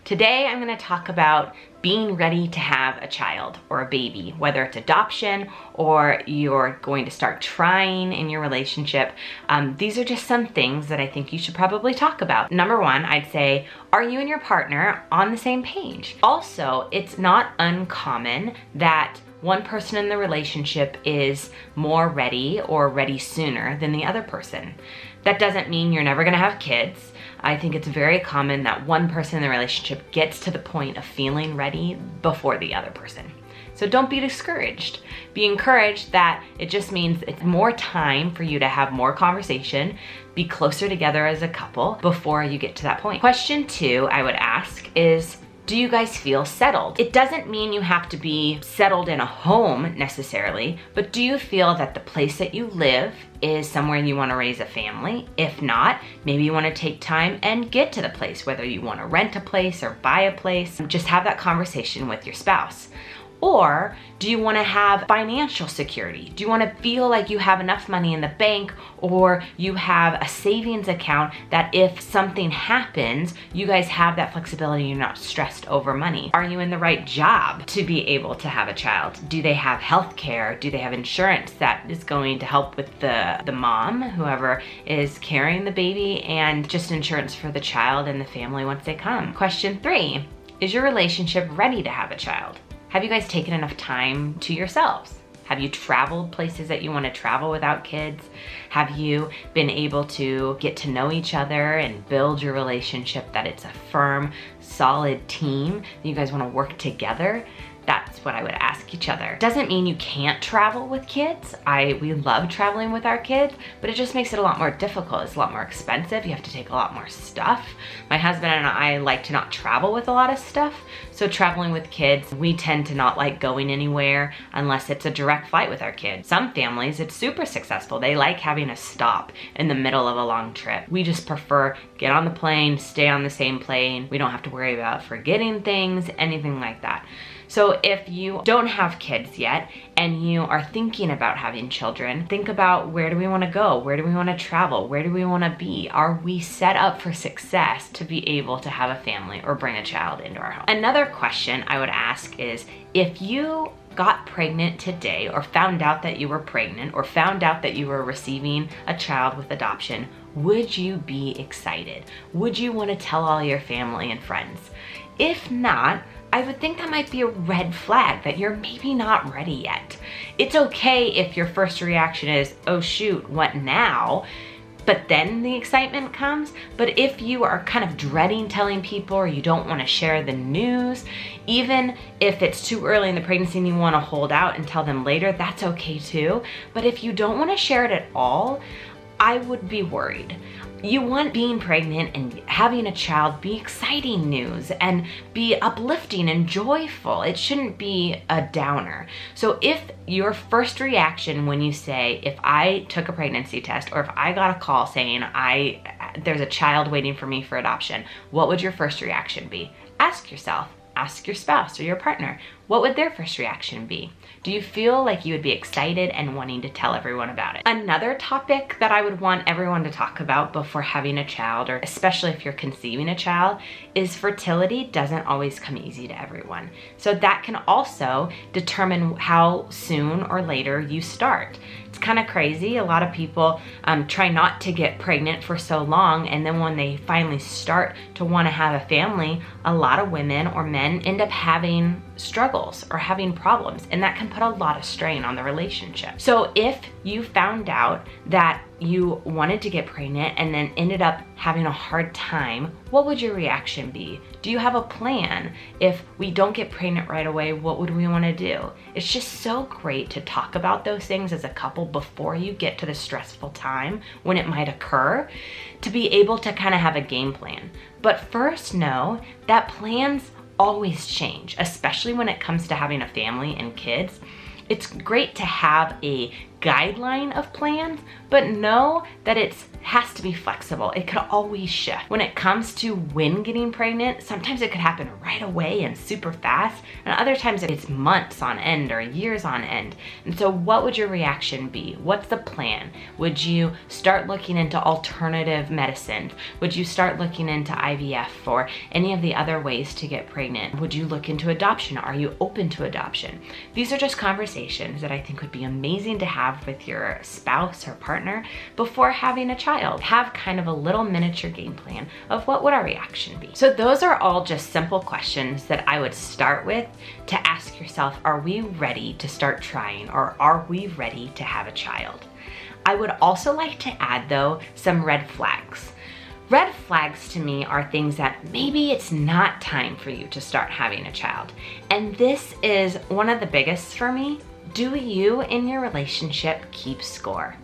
Today I'm going to talk about being ready to have a child or a baby, whether it's adoption or you're going to start trying in your relationship. These are just some things that I think you should probably talk about. Number one, I'd say, are you and your partner on the same page? Also, it's not uncommon that one person in the relationship is more ready or ready sooner than the other person. That doesn't mean you're never gonna have kids. I think it's very common that one person in the relationship gets to the point of feeling ready before the other person. So don't be discouraged. Be encouraged that it just means it's more time for you to have more conversation, be closer together as a couple before you get to that point. Question 2 I would ask is, do you guys feel settled? It doesn't mean you have to be settled in a home necessarily, but do you feel that the place that you live is somewhere you want to raise a family? If not, maybe you want to take time and get to the place, whether you want to rent a place or buy a place. Just have that conversation with your spouse. Or do you want to have financial security? Do you want to feel like you have enough money in the bank, or you have a savings account that if something happens, you guys have that flexibility, you're not stressed over money? Are you in the right job to be able to have a child? Do they have health care? Do they have insurance that is going to help with the mom, whoever is carrying the baby, and just insurance for the child and the family once they come? Question 3, is your relationship ready to have a child? Have you guys taken enough time to yourselves? Have you traveled places that you want to travel without kids? Have you been able to get to know each other and build your relationship that it's a firm, solid team that you guys want to work together? That's what I would ask each other. Doesn't mean you can't travel with kids. We love traveling with our kids, but it just makes it a lot more difficult. It's a lot more expensive. You have to take a lot more stuff. My husband and I like to not travel with a lot of stuff. So traveling with kids, we tend to not like going anywhere unless it's a direct flight with our kids. Some families, it's super successful. They like having a stop in the middle of a long trip. We just prefer get on the plane, stay on the same plane. We don't have to worry about forgetting things, anything like that. So if you don't have kids yet and you are thinking about having children, think about, where do we want to go? Where do we want to travel? Where do we want to be? Are we set up for success to be able to have a family or bring a child into our home? Another question I would ask is, if you got pregnant today or found out that you were pregnant or found out that you were receiving a child with adoption, would you be excited? Would you want to tell all your family and friends? If not, I would think that might be a red flag that you're maybe not ready yet. It's okay if your first reaction is, oh shoot, what now? But then the excitement comes. But if you are kind of dreading telling people, or you don't want to share the news, even if it's too early in the pregnancy and you want to hold out and tell them later, that's okay too. But if you don't want to share it at all, I would be worried. You want being pregnant and having a child be exciting news and be uplifting and joyful. It shouldn't be a downer. So if your first reaction when you say, if I took a pregnancy test or if I got a call saying there's a child waiting for me for adoption, what would your first reaction be? Ask yourself. Ask your spouse or your partner, what would their first reaction be? Do you feel like you would be excited and wanting to tell everyone about it? Another topic that I would want everyone to talk about before having a child, or especially if you're conceiving a child, is fertility doesn't always come easy to everyone. So that can also determine how soon or later you start. It's kind of crazy. A lot of people try not to get pregnant for so long, and then when they finally start to want to have a family, a lot of women or men end up having struggles or having problems, and that can put a lot of strain on the relationship. So if you found out that you wanted to get pregnant and then ended up having a hard time, what would your reaction be? Do you have a plan? If we don't get pregnant right away, what would we want to do? It's just so great to talk about those things as a couple before you get to the stressful time when it might occur, to be able to kind of have a game plan. But first, know that plans always change, especially when it comes to having a family and kids. It's great to have a guideline of plans, but know that it has to be flexible. It could always shift. When it comes to when getting pregnant, sometimes it could happen right away and super fast, and other times it's months on end or years on end. And so what would your reaction be? What's the plan? Would you start looking into alternative medicine? Would you start looking into IVF or any of the other ways to get pregnant? Would you look into adoption? Are you open to adoption? These are just conversations that I think would be amazing to have with your spouse or partner before having a child. Have kind of a little miniature game plan of what would our reaction be. So those are all just simple questions that I would start with to ask yourself, are we ready to start trying, or are we ready to have a child? I would also like to add though some red flags. Red flags to me are things that maybe it's not time for you to start having a child. And this is one of the biggest for me. Do you in your relationship keep score?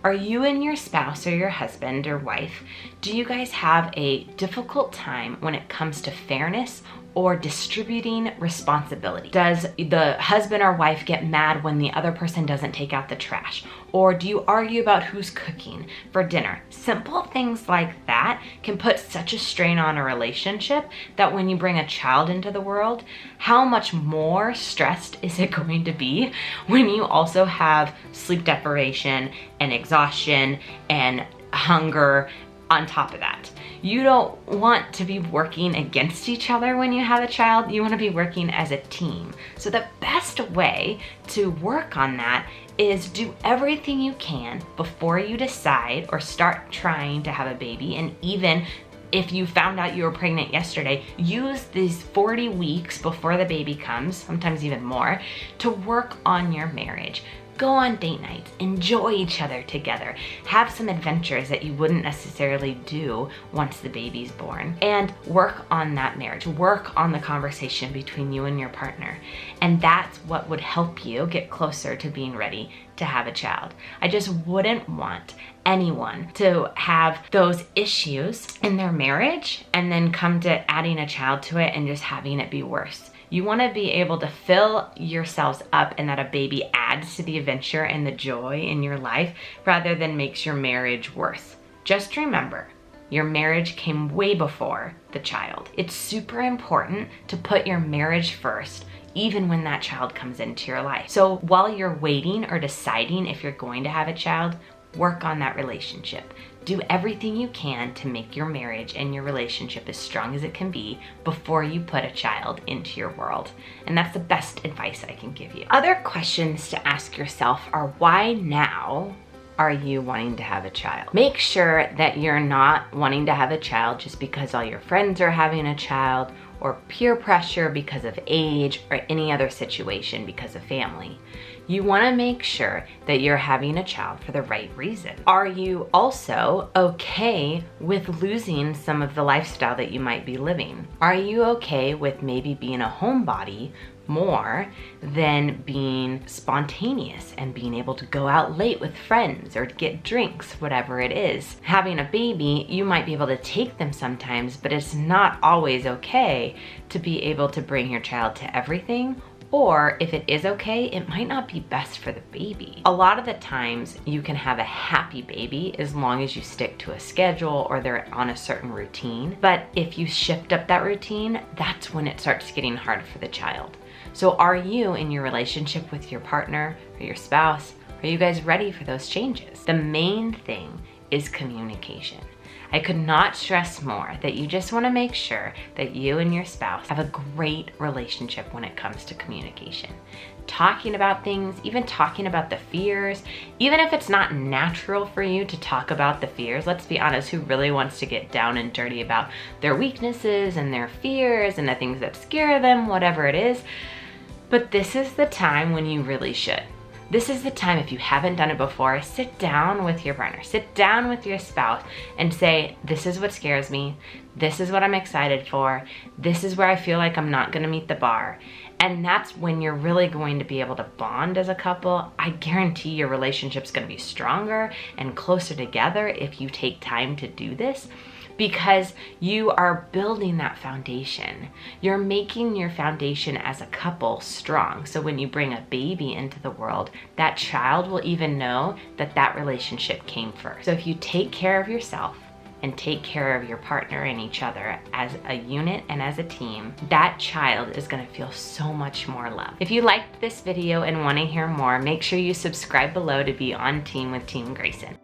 Are you and your spouse or your husband or wife, do you guys have a difficult time when it comes to fairness or distributing responsibility? Does the husband or wife get mad when the other person doesn't take out the trash? Or do you argue about who's cooking for dinner? Simple things like that can put such a strain on a relationship that when you bring a child into the world, how much more stressed is it going to be when you also have sleep deprivation and exhaustion and hunger on top of that? You don't want to be working against each other when you have a child. You want to be working as a team. So the best way to work on that is do everything you can before you decide or start trying to have a baby. And even if you found out you were pregnant yesterday, use these 40 weeks before the baby comes, sometimes even more, to work on your marriage. Go on date nights, enjoy each other together, have some adventures that you wouldn't necessarily do once the baby's born, and work on that marriage, work on the conversation between you and your partner. And that's what would help you get closer to being ready to have a child. I just wouldn't want anyone to have those issues in their marriage and then come to adding a child to it and just having it be worse. You want to be able to fill yourselves up and that a baby adds to the adventure and the joy in your life rather than makes your marriage worse. Just remember, your marriage came way before the child. It's super important to put your marriage first, even when that child comes into your life. So while you're waiting or deciding if you're going to have a child, work on that relationship. Do everything you can to make your marriage and your relationship as strong as it can be before you put a child into your world. And that's the best advice I can give you. Other questions to ask yourself are, why now are you wanting to have a child? Make sure that you're not wanting to have a child just because all your friends are having a child, or peer pressure because of age, or any other situation because of family. You want to make sure that you're having a child for the right reason. Are you also okay with losing some of the lifestyle that you might be living? Are you okay with maybe being a homebody more than being spontaneous and being able to go out late with friends or get drinks, whatever it is? Having a baby, you might be able to take them sometimes, but it's not always okay to be able to bring your child to everything. Or if it is okay, it might not be best for the baby. A lot of the times you can have a happy baby as long as you stick to a schedule or they're on a certain routine. But if you shift up that routine, that's when it starts getting hard for the child. So are you in your relationship with your partner or your spouse, are you guys ready for those changes? The main thing is communication. I could not stress more that you just want to make sure that you and your spouse have a great relationship when it comes to communication. Talking about things, even talking about the fears, even if it's not natural for you to talk about the fears. Let's be honest, who really wants to get down and dirty about their weaknesses and their fears and the things that scare them, whatever it is. But this is the time when you really should. This is the time, if you haven't done it before, sit down with your partner, sit down with your spouse and say, this is what scares me. This is what I'm excited for. This is where I feel like I'm not gonna meet the bar. And that's when you're really going to be able to bond as a couple. I guarantee your relationship's gonna be stronger and closer together if you take time to do this. because you are building that foundation. You're making your foundation as a couple strong. So when you bring a baby into the world, that child will even know that that relationship came first. So if you take care of yourself and take care of your partner and each other as a unit and as a team, that child is gonna feel so much more love. If you liked this video and wanna hear more, make sure you subscribe below to be on team with Team Grayson.